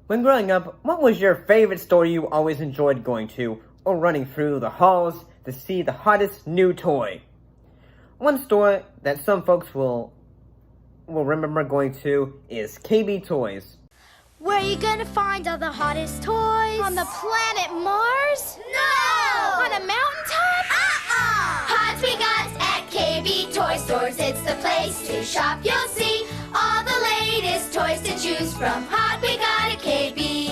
When growing up, what was your favorite store you always enjoyed going to, or running through the halls to see the hottest new toy? One store that some folks will remember going to is KB Toys. Where are you gonna find all the hottest toys? On the planet Mars? No! On a mountaintop? Hot we got at KB Toy Stores. It's the place to shop. You'll see all the latest toys to choose from. Hot we got at KB.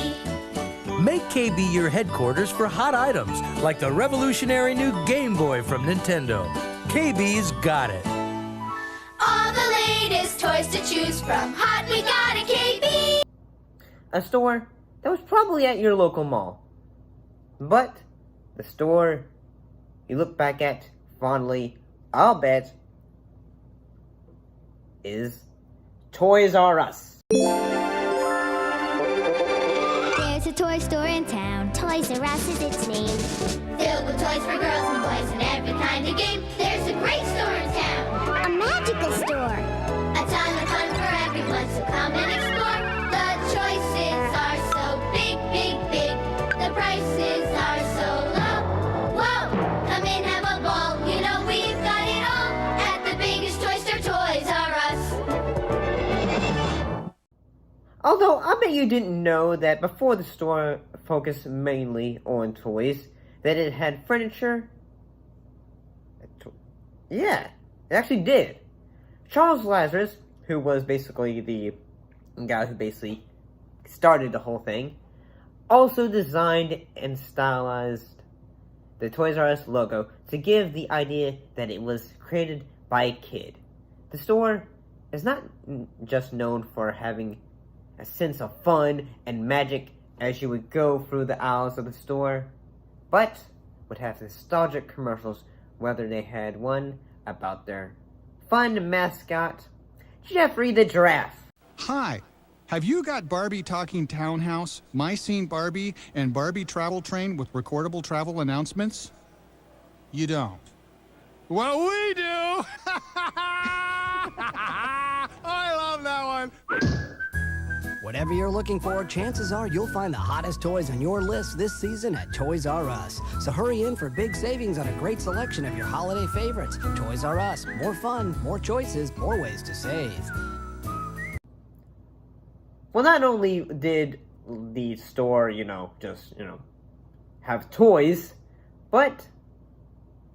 Make KB your headquarters for hot items like the revolutionary new Game Boy from Nintendo. KB's got it. All the latest toys to choose from. Hot we got at KB. A store that was probably at your local mall. But the store you look back at fondly, I'll bet, is Toys R Us. There's a toy store in town. Toys R Us is its name. Filled with toys for girls and boys and every kind of game. There's a great store in town. A magical store. A ton of fun for everyone, so come and explore. The choices are so big, big, big. The prices are so low. Whoa, come in, have a ball. You know we've got it all at the biggest toy store, Toys R Us. Although, I bet you didn't know that before the store focused mainly on toys, that it had furniture. Yeah, it actually did. Charles Lazarus, who was basically the guy who basically started the whole thing, also designed and stylized the Toys R Us logo to give the idea that it was created by a kid. The store is not just known for having a sense of fun and magic as you would go through the aisles of the store, but would have nostalgic commercials, whether they had one about their fun mascot, Jeffrey the Giraffe. Hi, have you got Barbie Talking Townhouse, My Scene Barbie, and Barbie Travel Train with recordable travel announcements? You don't. Well, we do! I love that one! Whatever you're looking for, chances are you'll find the hottest toys on your list this season at Toys R Us. So hurry in for big savings on a great selection of your holiday favorites. Toys R Us, more fun, more choices, more ways to save. Well, not only did the store, have toys, but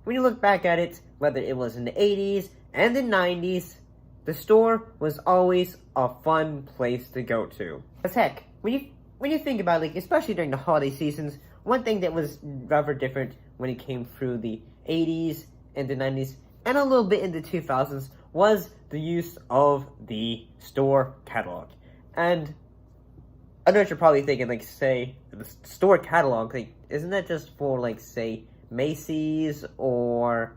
when you look back at it, whether it was in the 80s and the 90s, the store was always a fun place to go to. Because heck, when you think about it, especially during the holiday seasons, one thing that was rather different when it came through the 80s and the 90s and a little bit in the 2000s was the use of the store catalog. And I know what you're probably thinking, say, the store catalog, isn't that just for, say, Macy's or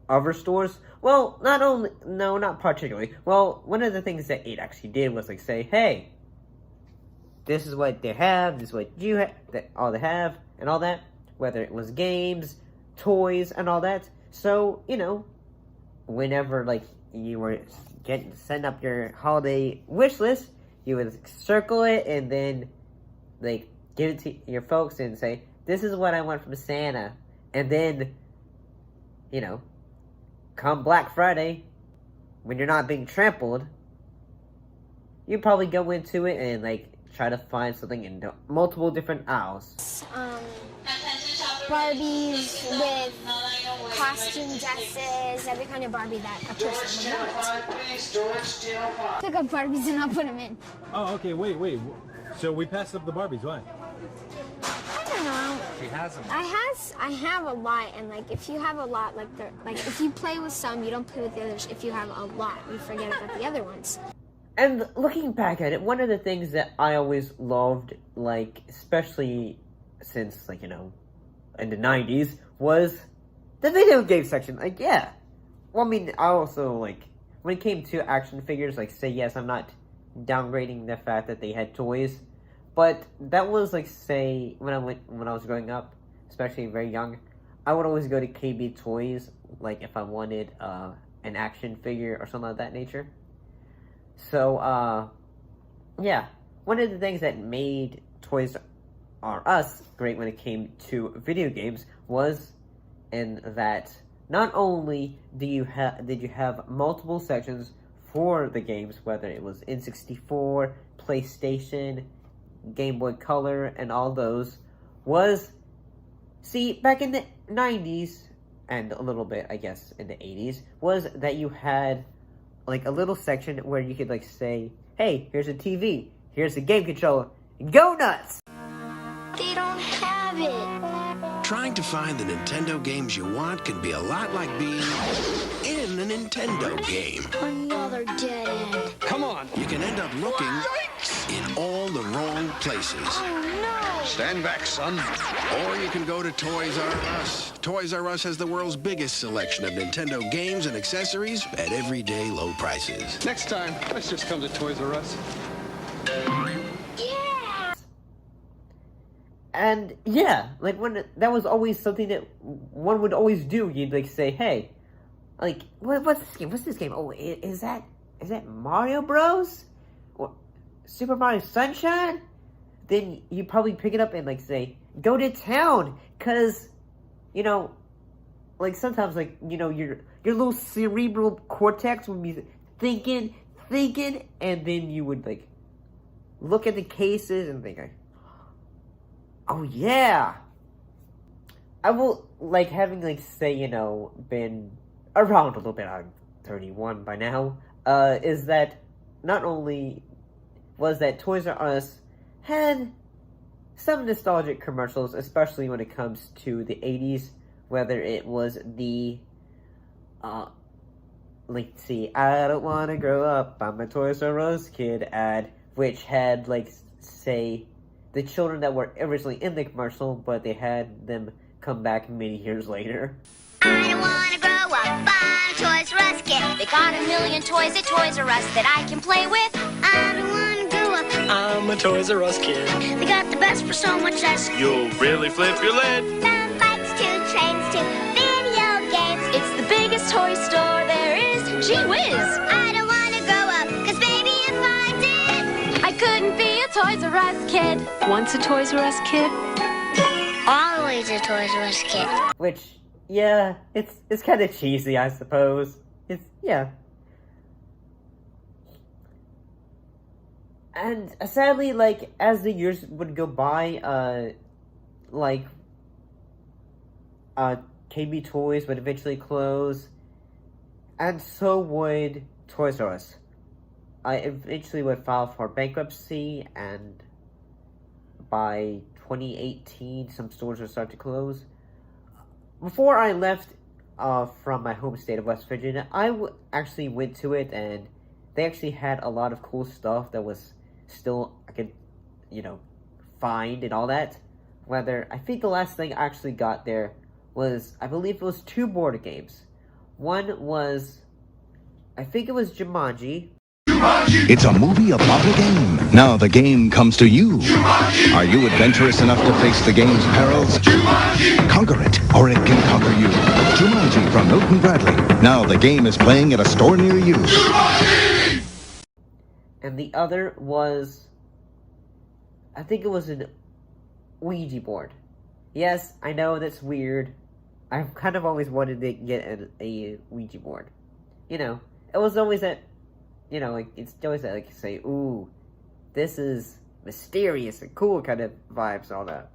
other stores? Well, not particularly. Well, one of the things that it actually did was, say, hey, this is what they have, this is what you have, all they have, and all that. Whether it was games, toys, and all that. So, whenever, you were setting up your holiday wish list, you would circle it and then, give it to your folks and say, this is what I want from Santa. And then, come Black Friday, when you're not being trampled, you probably go into it and, try to find something in multiple different aisles. Barbies with costume dresses, every kind of Barbie that a person would want. Pick up Barbies and I'll put them in. Oh, okay, wait. So we passed up the Barbies, why? I don't know. She has them. I have a lot, and if you have a lot, if you play with some, you don't play with the others. If you have a lot, you forget about the other ones. And looking back at it, one of the things that I always loved, especially since, in the 90s, was the video game section. Yeah. Well, I also, when it came to action figures, say, yes, I'm not downgrading the fact that they had toys, but that was, say, when I was growing up, especially very young, I would always go to KB Toys, if I wanted, an action figure or something of that nature. So, yeah, one of the things that made Toys R Us great when it came to video games was in that not only did you have multiple sections for the games, whether it was N64, PlayStation, Game Boy Color, and all those, back in the 90s, and a little bit, I guess, in the 80s, was that you had, like, a little section where you could, like, say, hey, here's a TV, here's a game controller, go nuts! They don't have it. Trying to find the Nintendo games you want can be a lot like being in a Nintendo game. Another dead end. Come on. You can end up looking in all the wrong places. Oh no! Stand back, son. Or you can go to Toys R Us. Toys R Us has the world's biggest selection of Nintendo games and accessories at everyday low prices. Next time, let's just come to Toys R Us. And yeah, like that was always something that one would always do. You'd like say, "Hey, like what's this game? What's this game? Oh, is that Mario Bros? Or Super Mario Sunshine?" Then you probably pick it up and like say, "Go to town," because like sometimes like your little cerebral cortex would be thinking, and then you would like look at the cases and think, oh yeah, I will, like, having, like, say, been around a little bit, I'm 31 by now, is that not only was that Toys R Us had some nostalgic commercials, especially when it comes to the 80s, whether it was the, let's see, I don't want to grow up, I'm a Toys R Us kid ad, which had, like, say, the children that were originally in the commercial, but they had them come back many years later. I don't wanna grow up, I'm a Toys R Us kid. They got a million toys at Toys R Us that I can play with. I don't wanna grow up, I'm a Toys R Us kid. they got the best for so much less. You'll really flip your lid. From bikes to trains to video games. It's the biggest toy store there is. Gee whiz! I don't wanna grow up, 'cause baby if I did, I couldn't be a Toys R Us kid. Once a Toys R Us kid. always a Toys R Us kid. Which, yeah, it's kind of cheesy, I suppose. Yeah. And sadly, like, as the years would go by, KB Toys would eventually close, and so would Toys R Us. I eventually would file for bankruptcy, and by 2018, some stores would start to close. Before I left from my home state of West Virginia, I actually went to it, and they actually had a lot of cool stuff that was still, I could, find and all that. I think the last thing I actually got there was, I believe it was 2 board games. One was, I think it was Jumanji. It's a movie about a game. Now the game comes to you. Are you adventurous enough to face the game's perils? Conquer it, or it can conquer you. Jumanji from Milton Bradley. Now the game is playing at a store near you. And the other was, I think it was an Ouija board. Yes, I know that's weird. I've kind of always wanted to get a Ouija board. It was always that, it's always that, like, say, ooh, this is mysterious and cool kind of vibes and all that.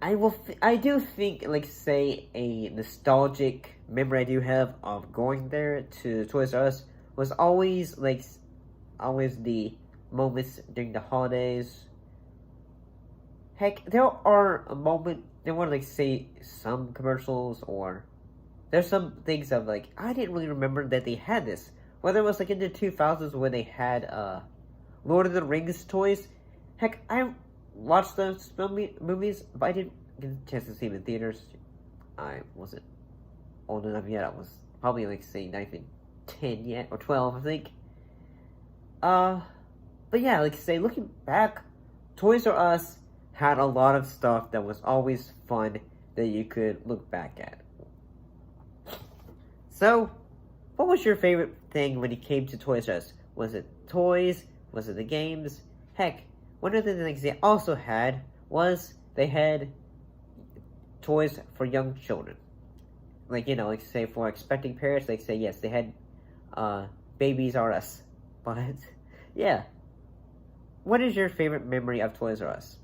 I do think, like, say, a nostalgic memory I do have of going there to Toys R Us was always the moments during the holidays. Heck, there were, like, say, some commercials, or there's some things of, like, I didn't really remember that they had this. Whether it was, like, in the 2000s when they had, Lord of the Rings toys. Heck, I watched those movies, but I didn't get a chance to see them in theaters. I wasn't old enough yet. I was probably, like, say, not even 10 yet, or 12, I think. But yeah, like, say, looking back, Toys R Us had a lot of stuff that was always fun that you could look back at. So, what was your favorite thing when it came to Toys R Us? Was it toys? Was it the games? Heck, one of the things they also had was they had toys for young children. Like, you know, like say for expecting parents, like say yes, they had Babies R Us. But yeah. What is your favorite memory of Toys R Us?